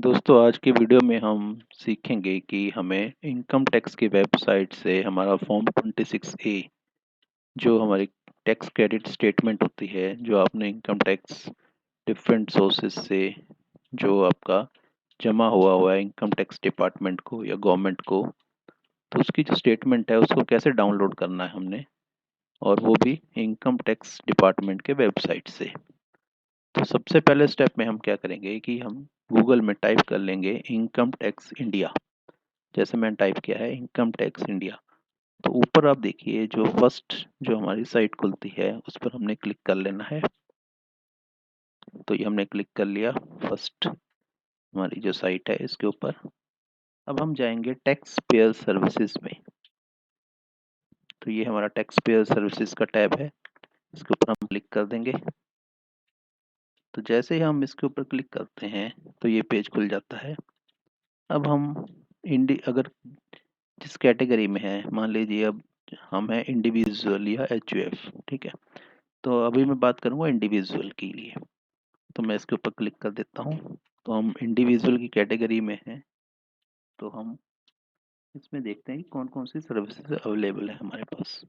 दोस्तों आज की वीडियो में हम सीखेंगे कि हमें इनकम टैक्स की वेबसाइट से हमारा फॉर्म 26A जो हमारी टैक्स क्रेडिट स्टेटमेंट होती है, जो आपने इनकम टैक्स डिफरेंट सोर्सेज से जो आपका जमा हुआ है इनकम टैक्स डिपार्टमेंट को या गवर्नमेंट को, तो उसकी जो स्टेटमेंट है उसको कैसे डाउनलोड करना है हमने, और वो भी इनकम टैक्स डिपार्टमेंट के वेबसाइट से। तो सबसे पहले स्टेप में हम क्या करेंगे कि हम गूगल में टाइप कर लेंगे इनकम टैक्स इंडिया। जैसे मैंने टाइप किया है इनकम टैक्स इंडिया, तो ऊपर आप देखिए जो फर्स्ट जो हमारी साइट खुलती है उस पर हमने क्लिक कर लेना है। तो ये हमने क्लिक कर लिया फर्स्ट हमारी जो साइट है इसके ऊपर। अब हम जाएंगे टैक्स पेयर सर्विसेज में। तो ये हमारा टैक्स पेयर सर्विसेज का टैब है, इसके ऊपर हम क्लिक कर देंगे। तो जैसे ही हम इसके ऊपर क्लिक करते हैं तो ये पेज खुल जाता है। अब हम अगर जिस कैटेगरी में है, मान लीजिए अब हम हैं इंडिविजुअल या HUF, ठीक है। तो अभी मैं बात करूंगा इंडिविजुअल के लिए, तो मैं इसके ऊपर क्लिक कर देता हूँ। तो हम इंडिविजुअल की कैटेगरी में हैं, तो हम इसमें देखते हैं कि कौन कौन सी सर्विसेज अवेलेबल है हमारे पास।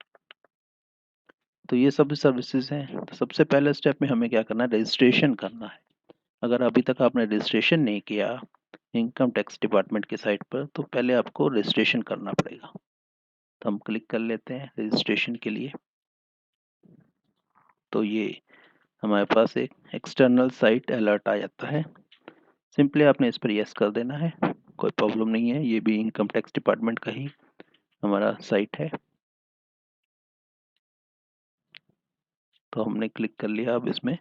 तो ये सब सर्विसेज हैं। तो सबसे पहले स्टेप में हमें क्या करना है, रजिस्ट्रेशन करना है। अगर अभी तक आपने रजिस्ट्रेशन नहीं किया इनकम टैक्स डिपार्टमेंट की साइट पर, तो पहले आपको रजिस्ट्रेशन करना पड़ेगा। तो हम क्लिक कर लेते हैं रजिस्ट्रेशन के लिए। तो ये हमारे पास एक एक्सटर्नल साइट अलर्ट आ जाता है। सिंपली आपने इस पर यस कर देना है, कोई प्रॉब्लम नहीं है। ये भी इनकम टैक्स डिपार्टमेंट का ही हमारा साइट है। तो हमने क्लिक कर लिया अब इसमें।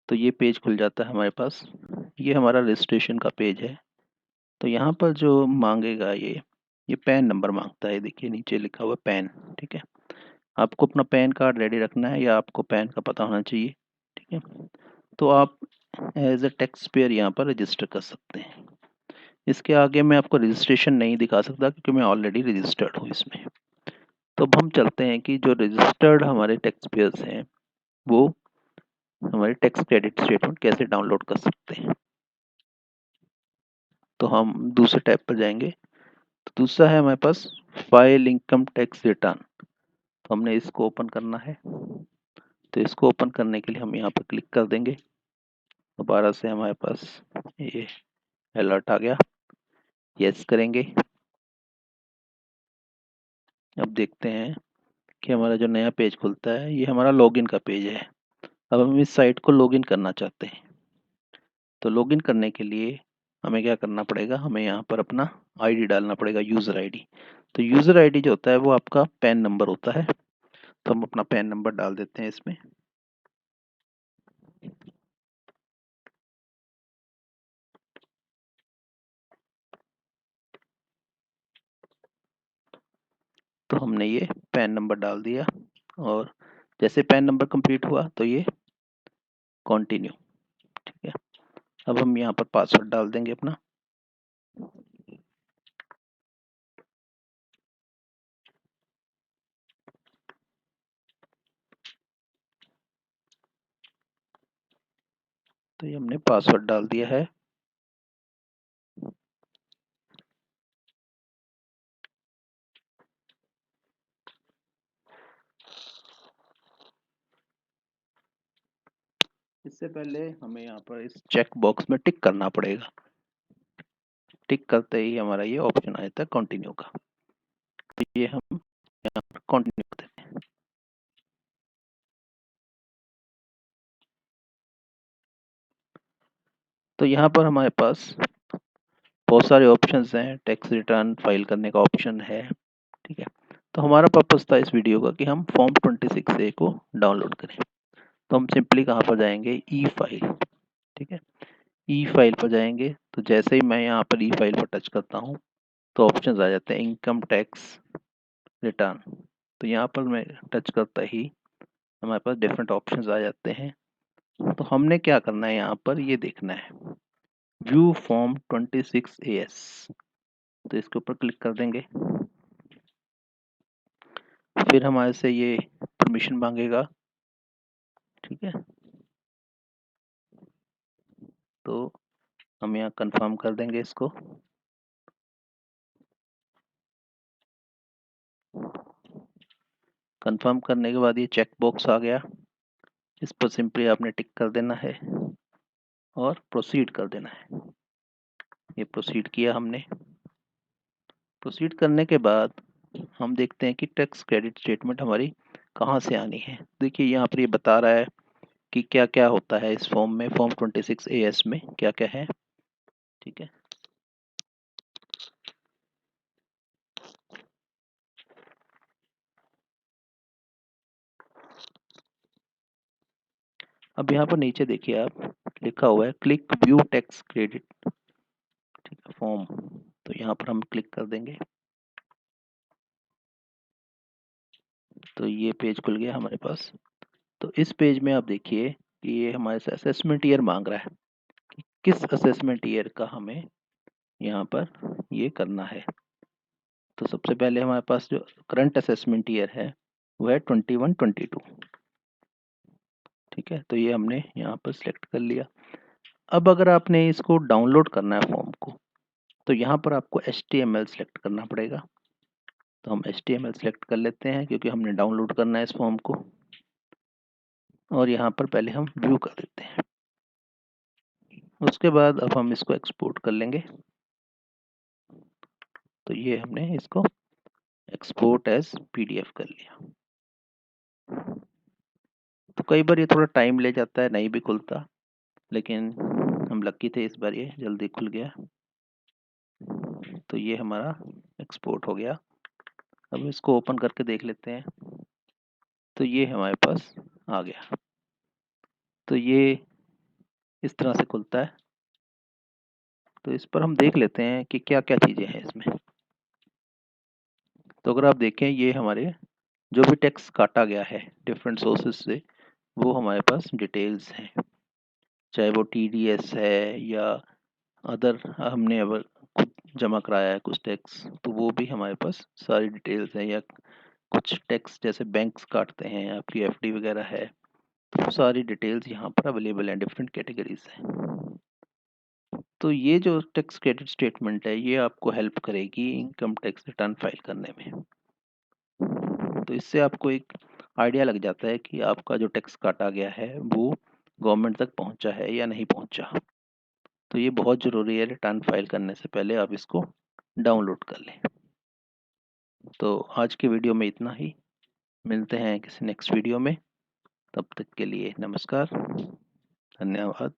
तो ये पेज खुल जाता है हमारे पास। ये हमारा रजिस्ट्रेशन का पेज है। तो यहाँ पर जो मांगेगा ये पैन नंबर मांगता है। देखिए नीचे लिखा हुआ पैन, ठीक है। आपको अपना पैन कार्ड रेडी रखना है या आपको पैन का पता होना चाहिए, ठीक है। तो आप एज ए टैक्स पेयर यहाँ पर रजिस्टर कर सकते हैं। इसके आगे मैं आपको रजिस्ट्रेशन नहीं दिखा सकता क्योंकि मैं ऑलरेडी रजिस्टर्ड हूँ इसमें। तो अब हम चलते हैं कि जो रजिस्टर्ड हमारे टैक्स पेयर्स हैं वो हमारे टैक्स क्रेडिट स्टेटमेंट कैसे डाउनलोड कर सकते हैं। तो हम दूसरे टैब पर जाएंगे। तो दूसरा है हमारे पास फाइल इनकम टैक्स रिटर्न। तो हमने इसको ओपन करना है। तो इसको ओपन करने के लिए हम यहाँ पर क्लिक कर देंगे। दोबारा से हमारे पास ये अलर्ट आ गया, यस करेंगे। अब देखते हैं कि हमारा जो नया पेज खुलता है ये हमारा लॉगिन का पेज है। अब हम इस साइट को लॉगिन करना चाहते हैं। तो लॉगिन करने के लिए हमें क्या करना पड़ेगा, हमें यहाँ पर अपना आईडी डालना पड़ेगा, यूज़र आईडी। तो यूज़र आईडी जो होता है वो आपका पैन नंबर होता है। तो हम अपना पैन नंबर डाल देते हैं इसमें। तो हमने ये पैन नंबर डाल दिया, और जैसे पैन नंबर कंप्लीट हुआ तो ये कंटिन्यू, ठीक है। अब हम यहाँ पर पासवर्ड डाल देंगे अपना। तो ये हमने पासवर्ड डाल दिया है। इससे पहले हमें यहाँ पर इस चेक बॉक्स में टिक करना पड़ेगा। टिक करते ही हमारा ये ऑप्शन आ जाता है कंटिन्यू का। तो ये हम यहाँ पर कंटिन्यू कर देते हैं। तो यहाँ पर हमारे पास बहुत सारे ऑप्शंस हैं। टैक्स रिटर्न फाइल करने का ऑप्शन है, ठीक है। तो हमारा पर्पस था इस वीडियो का कि हम फॉर्म 26A को डाउनलोड करें। तो हम सिंपली कहाँ पर जाएंगे, ई फाइल, ठीक है। ई फाइल पर जाएंगे। तो जैसे ही मैं यहाँ पर ई फाइल पर टच करता हूँ तो ऑप्शंस आ जाते हैं इनकम टैक्स रिटर्न। तो यहाँ पर मैं टच करता ही हमारे पास डिफरेंट ऑप्शंस आ जाते हैं। तो हमने क्या करना है, यहाँ पर ये देखना है व्यू फॉर्म 26AS। तो इसके ऊपर क्लिक कर देंगे। फिर हमारे से ये परमिशन मांगेगा, ठीक है। तो हम यहाँ कंफर्म कर देंगे इसको। कंफर्म करने के बाद ये चेक बॉक्स आ गया, इस पर सिंपली आपने टिक कर देना है और प्रोसीड कर देना है। ये प्रोसीड किया हमने। प्रोसीड करने के बाद हम देखते हैं कि टैक्स क्रेडिट स्टेटमेंट हमारी कहाँ से आनी है। देखिए यहाँ पर ये बता रहा है कि क्या क्या होता है इस फॉर्म में, फॉर्म 26AS में क्या क्या है। ठीक है, अब यहाँ पर नीचे देखिए आप, लिखा हुआ है क्लिक व्यू टैक्स क्रेडिट, ठीक है, फॉर्म। तो यहाँ पर हम क्लिक कर देंगे तो ये पेज खुल गया हमारे पास। तो इस पेज में आप देखिए कि ये हमारे से असेसमेंट ईयर मांग रहा है कि किस असेसमेंट ईयर का हमें यहाँ पर ये करना है। तो सबसे पहले हमारे पास जो करंट असेसमेंट ईयर है वो है 21-22। ठीक है, तो ये हमने यहाँ पर सिलेक्ट कर लिया। अब अगर आपने इसको डाउनलोड करना है फॉर्म को, तो यहाँ पर आपको HTML सेलेक्ट करना पड़ेगा। तो हम HTML सेलेक्ट कर लेते हैं क्योंकि हमने डाउनलोड करना है इस फॉर्म को। और यहाँ पर पहले हम व्यू कर देते हैं। उसके बाद अब हम इसको एक्सपोर्ट कर लेंगे। तो ये हमने इसको एक्सपोर्ट एज PDF कर लिया। तो कई बार ये थोड़ा टाइम ले जाता है, नहीं भी खुलता, लेकिन हम लकी थे, इस बार ये जल्दी खुल गया। तो ये हमारा एक्सपोर्ट हो गया। अब इसको ओपन करके देख लेते हैं। तो ये हमारे पास आ गया। तो ये इस तरह से खुलता है। तो इस पर हम देख लेते हैं कि क्या क्या चीज़ें हैं इसमें। तो अगर आप देखें, ये हमारे जो भी टैक्स काटा गया है डिफरेंट सोर्सेज से, वो हमारे पास डिटेल्स हैं। चाहे वो TDS है या अदर हमने अगर खुद जमा कराया है कुछ टैक्स, तो वो भी हमारे पास सारी डिटेल्स हैं। या कुछ टैक्स जैसे बैंक्स काटते हैं, आपकी FD वगैरह है, तो सारी डिटेल्स यहाँ पर अवेलेबल हैं, डिफरेंट कैटेगरीज हैं। तो ये जो टैक्स क्रेडिट स्टेटमेंट है, ये आपको हेल्प करेगी इनकम टैक्स रिटर्न फाइल करने में। तो इससे आपको एक आइडिया लग जाता है कि आपका जो टैक्स काटा गया है वो गवर्नमेंट तक पहुंचा है या नहीं पहुंचा। तो ये बहुत ज़रूरी है, रिटर्न फाइल करने से पहले आप इसको डाउनलोड कर लें। तो आज की वीडियो में इतना ही। मिलते हैं किसी नेक्स्ट वीडियो में। तब तक के लिए नमस्कार, धन्यवाद।